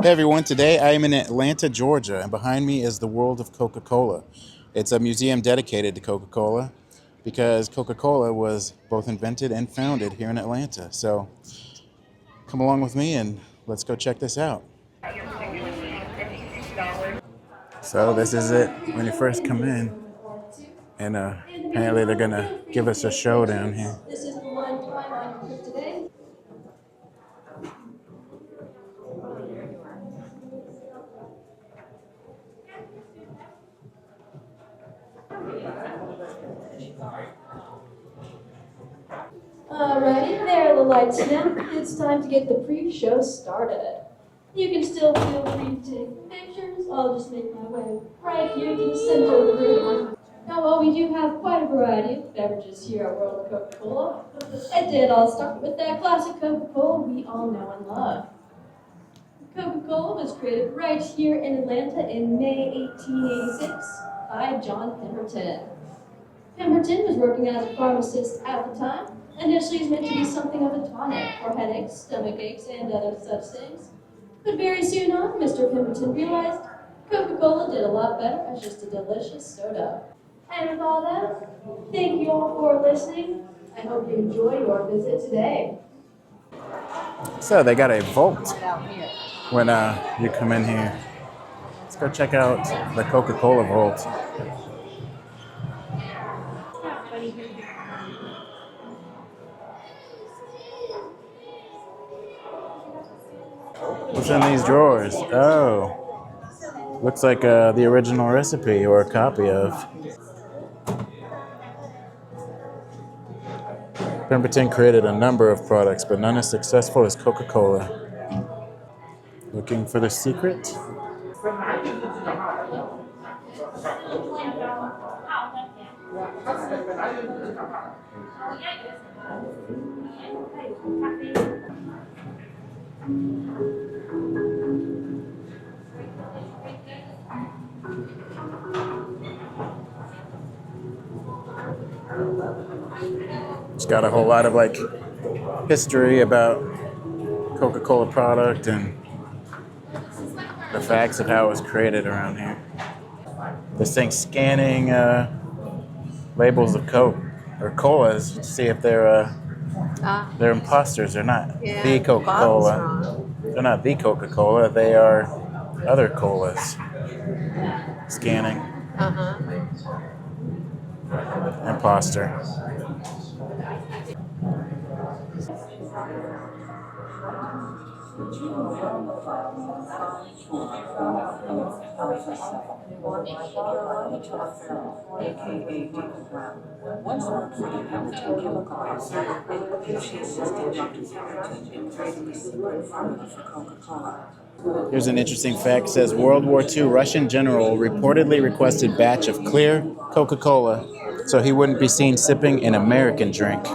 Hey everyone, today I am in Atlanta, Georgia, and behind me is the world of Coca-Cola. It's a museum dedicated to Coca-Cola because Coca-Cola was both invented and founded here in Atlanta. So come along with me and let's go check this out. So this is it when you first come in, and apparently they're gonna give us a show down here. Alrighty, there are the lights now. It's time to get the pre-show started. You can still feel free to take pictures. I'll just make my way right here to the center of the room. Now, while we do have quite a variety of beverages here at World of Coca-Cola, it did all start with that classic Coca-Cola we all know and love. Coca-Cola was created right here in Atlanta in May 1886 by John Pemberton. Pemberton was working as a pharmacist at the time. Initially, it was meant to be something of a tonic for headaches, stomach aches, and other such things. But very soon on, Mr. Pemberton realized Coca-Cola did a lot better as just a delicious soda. And with all that, thank you all for listening. I hope you enjoy your visit today. So they got a vault when you come in here. Let's go check out the Coca-Cola vault. What's in these drawers? Oh, looks like the original recipe or a copy of. Pemberton created a number of products, but none as successful as Coca-Cola. Looking for the secret? It's got a whole lot of like history about Coca-Cola product and the facts of how it was created around here. This thing's scanning labels of Coke or colas to see if they're imposters or not. Yeah, The the bottle's Coca-Cola. wrong. They're not the Coca-Cola. They are other colas. Scanning. Uh-huh. Imposter. Once worked for the Pemberton Chemicals, and she assisted Dr. Pemberton in creating the secret formula for Coca-Cola. Here's an interesting fact. It says World War II Russian general reportedly requested batch of clear Coca-Cola so he wouldn't be seen sipping an American drink.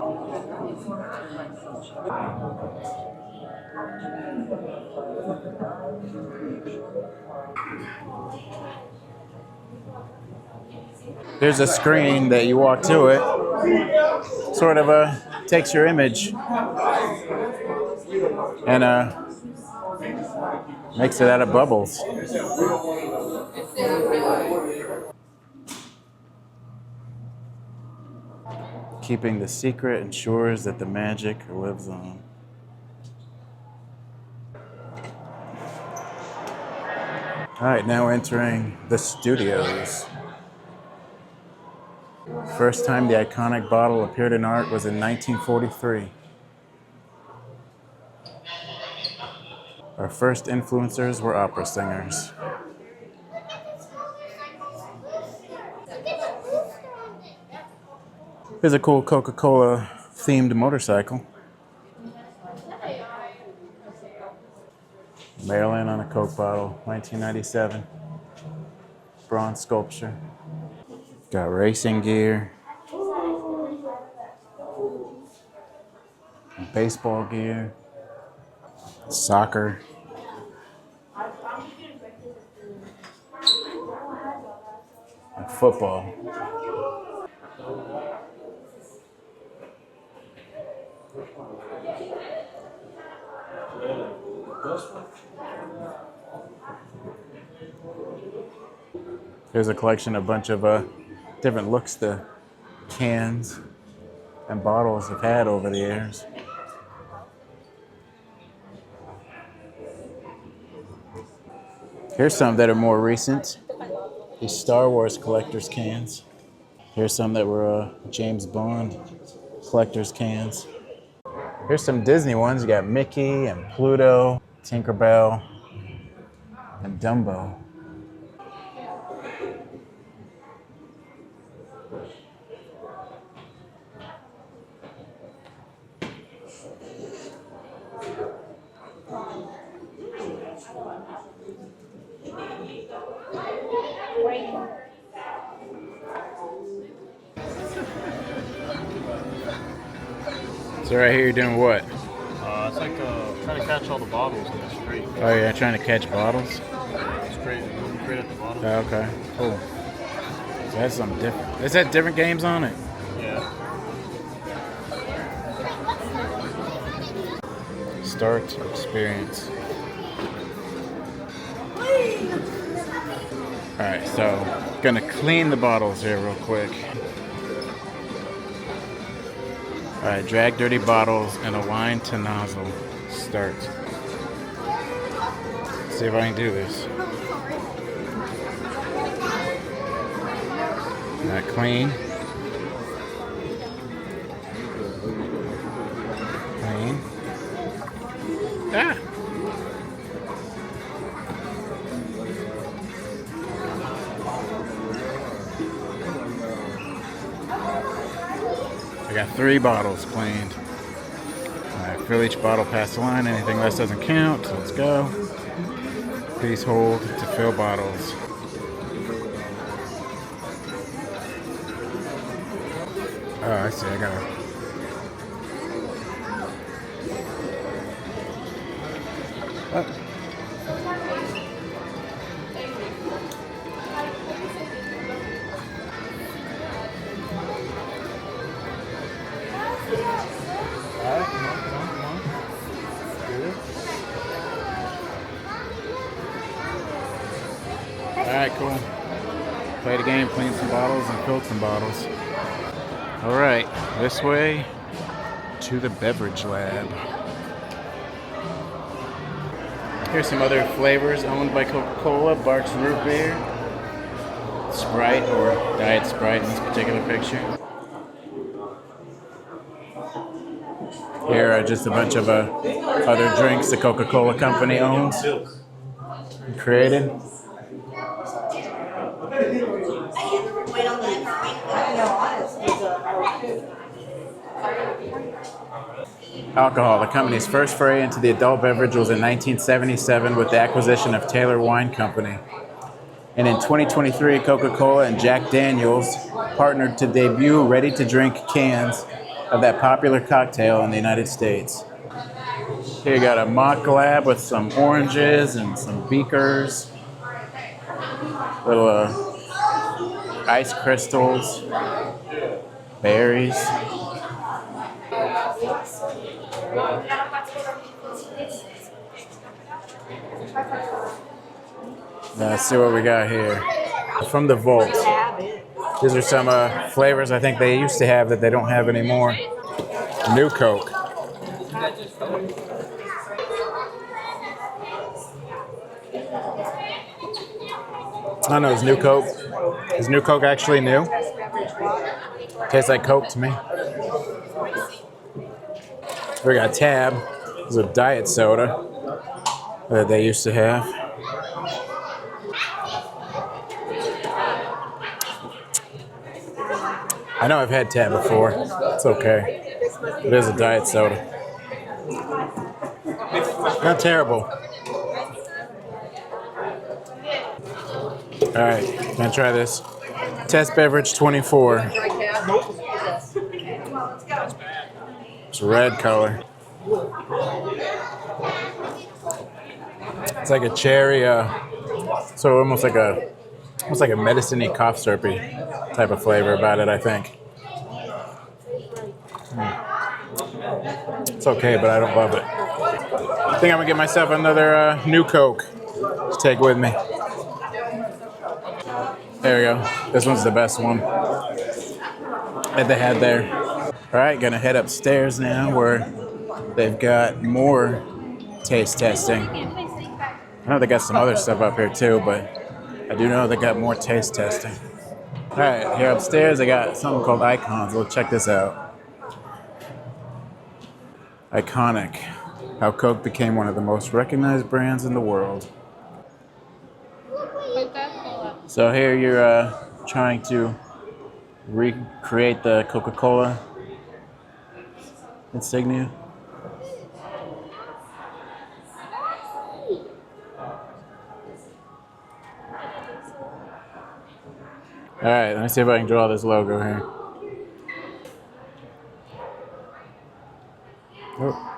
There's a screen that you walk to it, sort of takes your image and makes it out of bubbles. Keeping the secret ensures that the magic lives on. All right, now entering the studios. First time the iconic bottle appeared in art was in 1943. Our first influencers were opera singers. Here's a cool Coca-Cola themed motorcycle. Marilyn on a Coke bottle, 1997. Bronze sculpture. Got racing gear. Baseball gear. Soccer. And football. Here's a collection, a bunch of different looks the cans and bottles have had over the years. Here's some that are more recent. These Star Wars collector's cans. Here's some that were James Bond collector's cans. Here's some Disney ones. You got Mickey and Pluto, Tinkerbell, and Dumbo. So right here you're doing what? It's like trying to catch all the bottles in this crate. Oh yeah, trying to catch bottles? It's crate, the crate at the bottom. Oh, okay, cool. So that's something different. Is that different games on it? Yeah. Start experience. Alright, so gonna clean the bottles here real quick. Alright, drag dirty bottles and align to nozzle. Start. See if I can do this. Now clean. Clean. Ah! I got 3 bottles cleaned. Alright, fill each bottle past the line. Anything less doesn't count. So let's go. Please hold to fill bottles. Oh, I see. I gotta. Oh. Alright, come on. Good. Alright, cool. Played a game, cleaned some bottles, and filled some bottles. Alright, this way to the beverage lab. Here's some other flavors owned by Coca-Cola. Barks Root Beer, Sprite, or Diet Sprite in this particular picture. Here are just a bunch of other drinks the Coca-Cola company owns and created. Alcohol. The company's first foray into the adult beverage was in 1977 with the acquisition of Taylor Wine Company. And in 2023, Coca-Cola and Jack Daniel's partnered to debut ready-to-drink cans of that popular cocktail in the United States. Here you got a mock lab with some oranges and some beakers, little ice crystals, berries. Let's see what we got here. From the vault. These are some flavors I think they used to have that they don't have anymore. New Coke. I don't know, is New Coke? Is New Coke actually new? Tastes like Coke to me. We got Tab. This is a diet soda that they used to have. I know I've had Tab before. It's okay. It is a diet soda. Not terrible. Alright, gonna try this. Test beverage 24. It's red color. It's like a cherry, so almost like a medicine-y cough syrupy type of flavor about it, I think. It's okay, but I don't love it. I think I'm gonna get myself another New Coke to take with me. There we go. This one's the best one that they had there. All right, gonna head upstairs now where they've got more taste testing. I know they got some other stuff up here too, but I do know they got more taste testing. All right, here upstairs they got something called icons. Let's check this out. Iconic. How Coke became one of the most recognized brands in the world. So here you're trying to recreate the Coca-Cola insignia. All right, let me see if I can draw this logo here. Oh.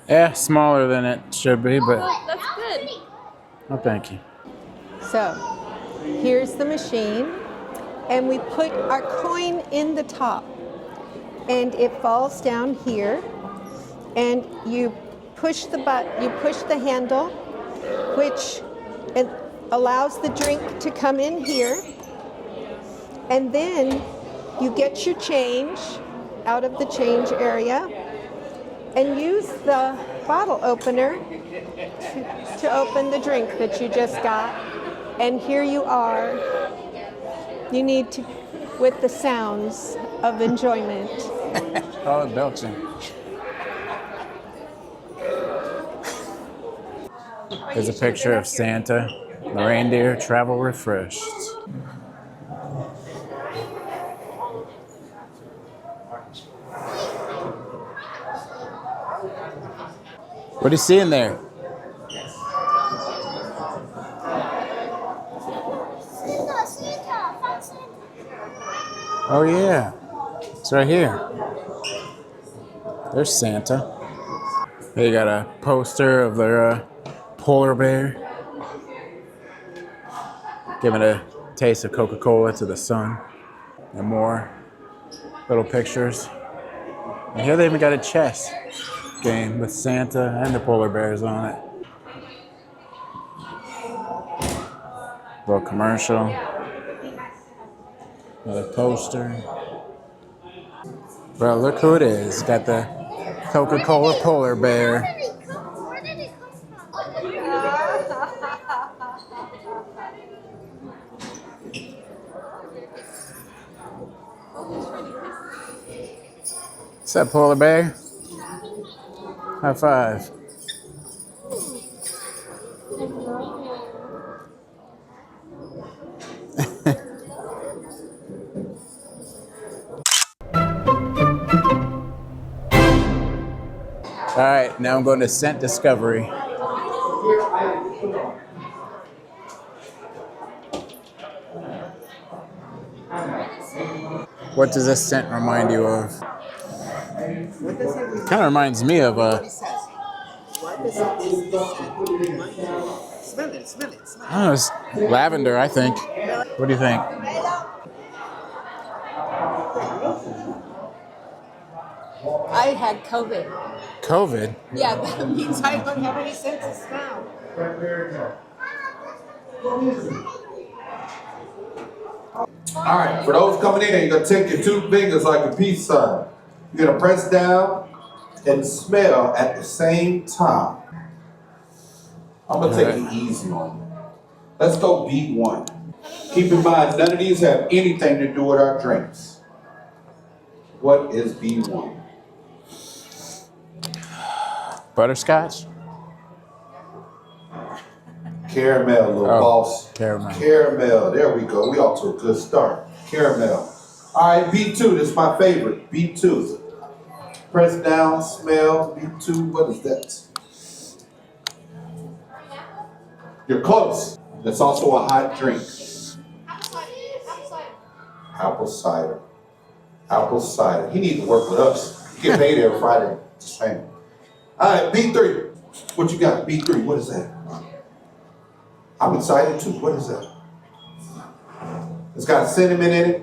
Yeah, smaller than it should be, but That's good. oh, thank you. So here's the machine, and we put our coin in the top, and it falls down here, and you push the handle, which it allows the drink to come in here, and then you get your change out of the change area and use the bottle opener to open the drink that you just got. And here you are. You need to, with the sounds of enjoyment. Oh, belching. There's a picture of Santa, the reindeer, travel refreshed. What do you see in there? Oh yeah, it's right here. There's Santa. They got a poster of their polar bear, giving a taste of Coca-Cola to the sun, and more little pictures. And here they even got a chess game with Santa and the polar bears on it. Little commercial. Another poster. Bro, look who it is. Got the Coca-Cola polar bear. Where did it come from? What's up, polar bear? High five. All right, now I'm going to scent discovery. What does this scent remind you of? Kind of reminds me of Smell it, smell it, smell it. I don't know, it's lavender, I think. What do you think? I had COVID. COVID? Yeah, that means I don't have any sense of smell. All right, for those coming in, you're gonna take your two fingers like a peace sign. You're gonna press down and smell at the same time. I'm gonna take it easy on you. Let's go beat one. Keep in mind, none of these have anything to do with our drinks. What is B1? Butterscotch? Caramel, little boss. Caramel. Caramel, there we go. We off to a good start. Caramel. All right, B2, this is my favorite. B2. Press down, smell. B2, what is that? You're close. That's also a hot drink. Apple cider. Apple cider. He needs to work with us. He get paid every Friday. Just saying. All right, B3. What you got? B3, what is that? I'm excited too. What is that? It's got cinnamon in it.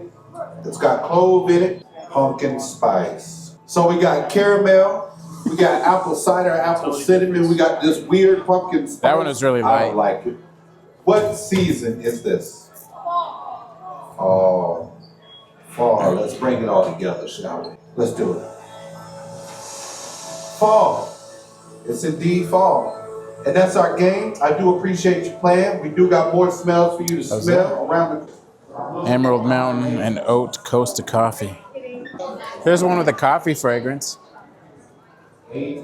It's got clove in it. pumpkin spice. So we got caramel, we got apple cider, apple cinnamon, we got this weird pumpkin spice. That one is really I light. don't like it. What season is this? Oh, fall. Let's bring it all together, shall we? Let's do it. Fall. It's indeed fall. And that's our game. I do appreciate you playing. We do got more smells for you to smell around the Emerald Mountain and Oat Costa Coffee. Here's one with a coffee fragrance. Yeah,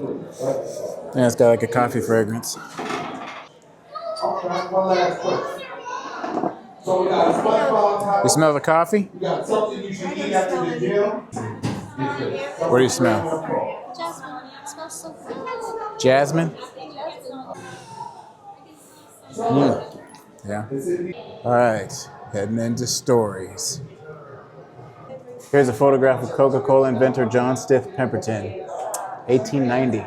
it's got like a coffee fragrance. Okay, one last question. So we got a SpongeBob towel. You smell the coffee? We got something you should eat after the gym. What do you smell? Jasmine. It smells so good. Jasmine? Yeah. All right, heading into stories. Here's a photograph of Coca-Cola inventor John Stith Pemberton, 1890.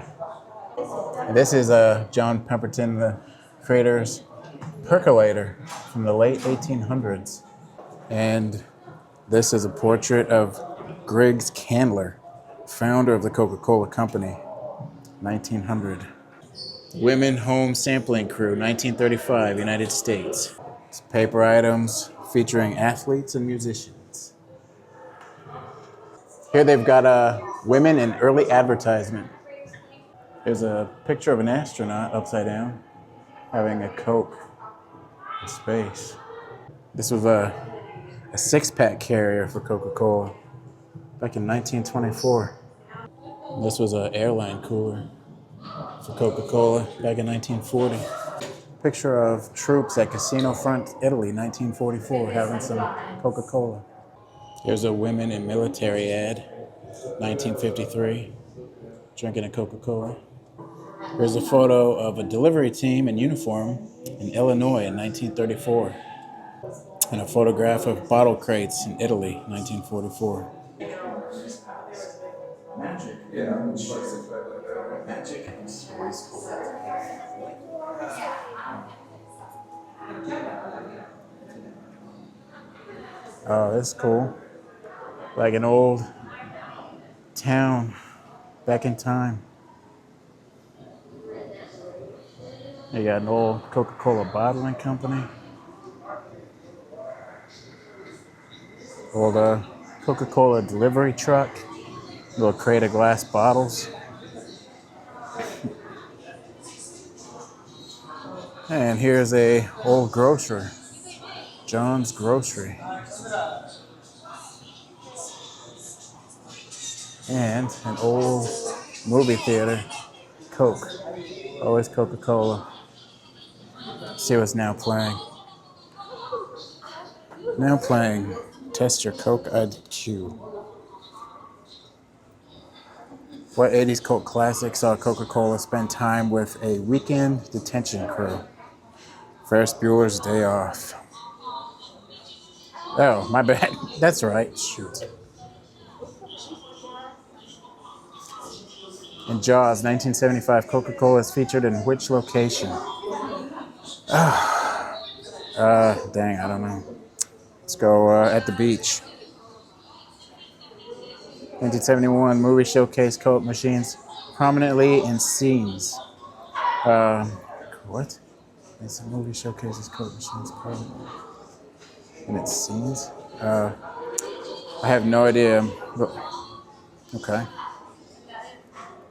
And this is John Pemberton, the creator's percolator from the late 1800s. And this is a portrait of Griggs Candler, founder of the Coca-Cola Company, 1900. Women Home Sampling Crew, 1935, United States. It's paper items featuring athletes and musicians. Here they've got women in early advertisement. There's a picture of an astronaut upside down having a Coke in space. This was a six-pack carrier for Coca-Cola back in 1924. This was an airline cooler for Coca-Cola back in 1940. Picture of troops at Casino Front, Italy, 1944, having some Coca-Cola. Here's a women in military ad, 1953, drinking a Coca-Cola. Here's a photo of a delivery team in uniform in Illinois in 1934. And a photograph of bottle crates in Italy, 1944. Magic. Yeah. Magic. Oh, that's cool. Like an old town back in time. You got an old Coca-Cola bottling company. Old Coca-Cola delivery truck. Little crate of glass bottles. And here's a old grocer, John's Grocery. And an old movie theater, Coke. Always Coca-Cola. See what's now playing. Now playing Test Your Coke IQ. What 80s cult classic saw Coca-Cola spend time with a weekend detention crew? Ferris Bueller's Day Off. Oh, my bad. That's right. Shoot. In Jaws, 1975, Coca-Cola is featured in which location? Dang, I don't know. Let's go at the beach. 1971, movie showcase Coke machines prominently in scenes. What? It's a movie showcases Coke machines prominently in its scenes? I have no idea. Okay.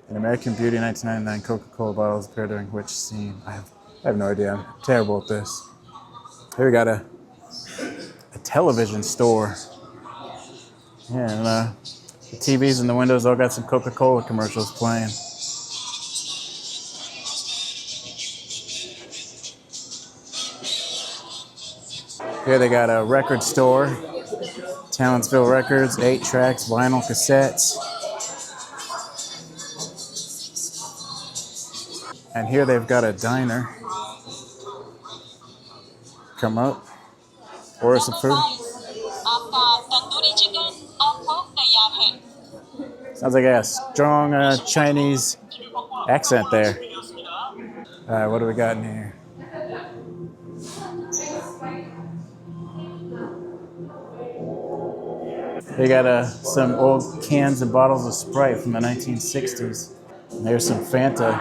In American Beauty 1999, Coca-Cola bottles appear during which scene? I have no idea. I'm terrible at this. Here we got a television store. Yeah, and the TVs in the windows all got some Coca-Cola commercials playing. Here they got a record store. Townsville Records, 8 tracks, vinyl cassettes. And here they've got a diner. Come up, order some food. Sounds like a strong Chinese accent there. All right, what do we got in here? They got some old cans and bottles of Sprite from the 1960s. And there's some Fanta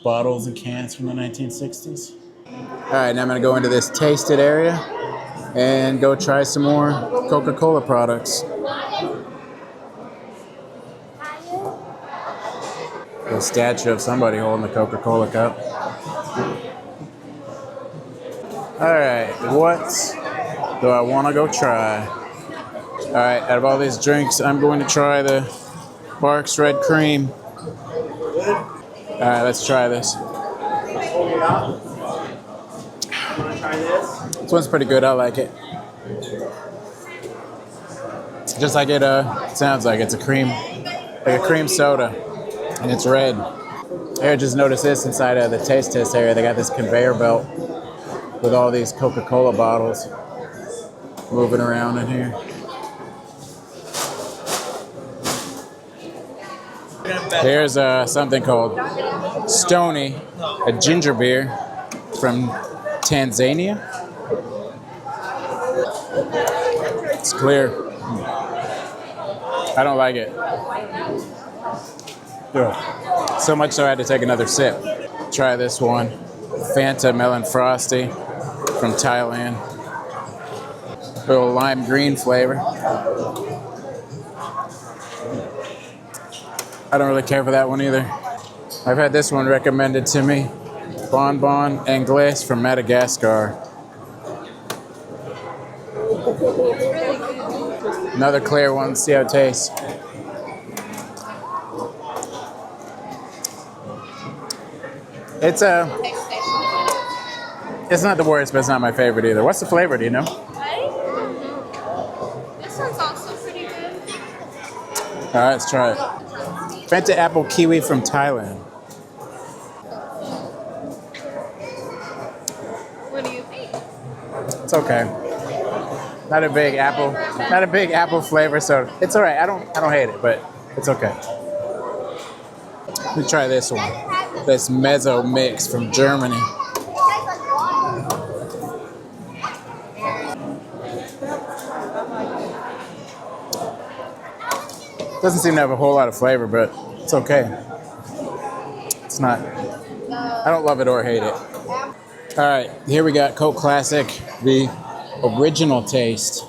bottles and cans from the 1960s. All right, now I'm gonna go into this tasted area and go try some more Coca-Cola products. A statue of somebody holding a Coca-Cola cup. All right, what do I want to go try? All right, out of all these drinks, I'm going to try the Barks Red Cream. All right, let's try this. This one's pretty good. I like it. Just like it sounds like. It's a cream, like a cream soda, and it's red. Here, just notice this inside of the taste test area. They got this conveyor belt with all these Coca-Cola bottles moving around in here. Here's something called Stony, a ginger beer from Tanzania. It's clear. I don't like it. Ugh. So much so I had to take another sip. Try this one. Fanta Melon Frosty from Thailand. A little lime green flavor. I don't really care for that one either. I've had this one recommended to me. Bonbon Anglais from Madagascar. Another clear one, see how it tastes. It's not the worst, but it's not my favorite either. What's the flavor, do you know? This one's also pretty good. All right, let's try it. Fanta Apple Kiwi from Thailand. What do you think? It's okay. Not a big apple flavor, so it's all right. I don't hate it, but it's okay. Let me try this one. This mezzo mix from Germany. Doesn't seem to have a whole lot of flavor, but it's okay. It's not, I don't love it or hate it. All right, here we got Coke Classic, the original taste.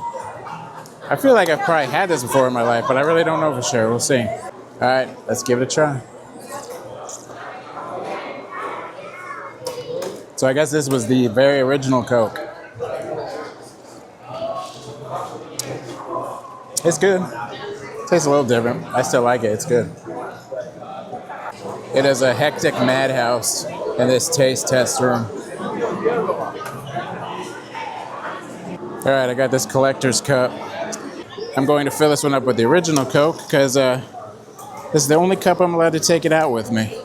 I feel like I've probably had this before in my life, but I really don't know for sure. We'll see. All right, let's give it a try. So I guess this was the very original Coke. It's good. Tastes a little different. I still like it. It's good. It is a hectic madhouse in this taste test room. All right, I got this collector's cup. I'm going to fill this one up with the original Coke because this is the only cup I'm allowed to take it out with me.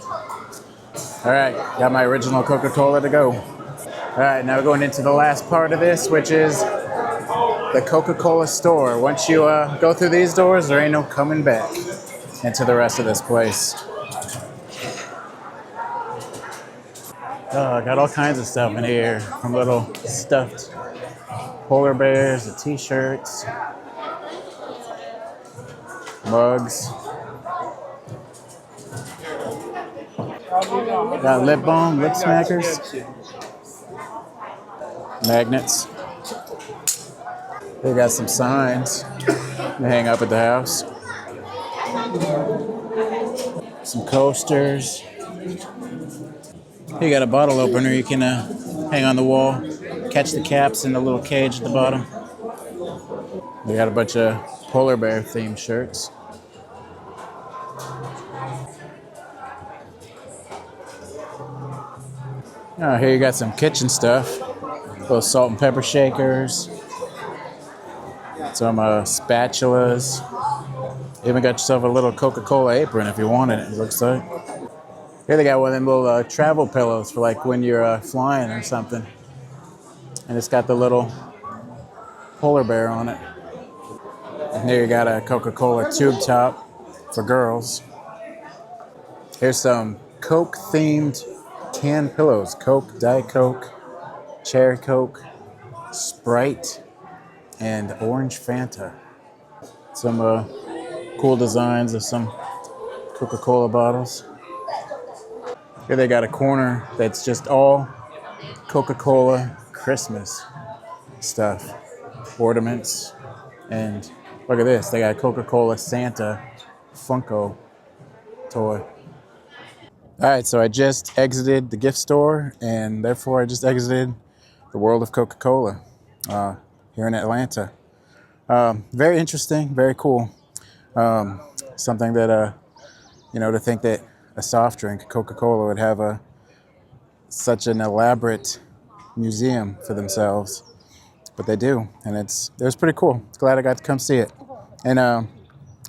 All right, got my original Coca-Cola to go. All right, now we're going into the last part of this, which is the Coca-Cola store. Once you go through these doors, there ain't no coming back into the rest of this place. Oh, I got all kinds of stuff in here, from little stuffed polar bears to t-shirts, mugs. Got lip balm, lip smackers, magnets. They got some signs to hang up at the house. Some coasters. You got a bottle opener you can hang on the wall. Catch the caps in the little cage at the bottom. We got a bunch of polar bear themed shirts. Oh, here you got some kitchen stuff. Little salt and pepper shakers. Some spatulas. Even got yourself a little Coca-Cola apron if you wanted it, it looks like. Here they got one of them little travel pillows for like when you're flying or something. And it's got the little polar bear on it. And here you got a Coca-Cola tube top for girls. Here's some Coke-themed can pillows. Coke, Diet Coke, Cherry Coke, Sprite, and Orange Fanta. Some cool designs of some Coca-Cola bottles. Here they got a corner that's just all Coca-Cola Christmas stuff, ornaments, and look at this. They got a Coca-Cola Santa Funko toy. All right, so I just exited the gift store, and therefore I just exited the world of Coca-Cola here in Atlanta. Very interesting, very cool. Something that, to think that a soft drink, Coca-Cola, would have such an elaborate museum for themselves, but they do, and it was pretty cool. Glad I got to come see it, and I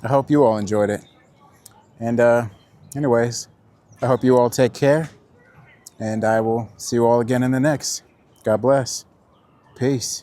hope you all enjoyed it. And anyways, I hope you all take care, and I will see you all again in the next. God bless. Peace.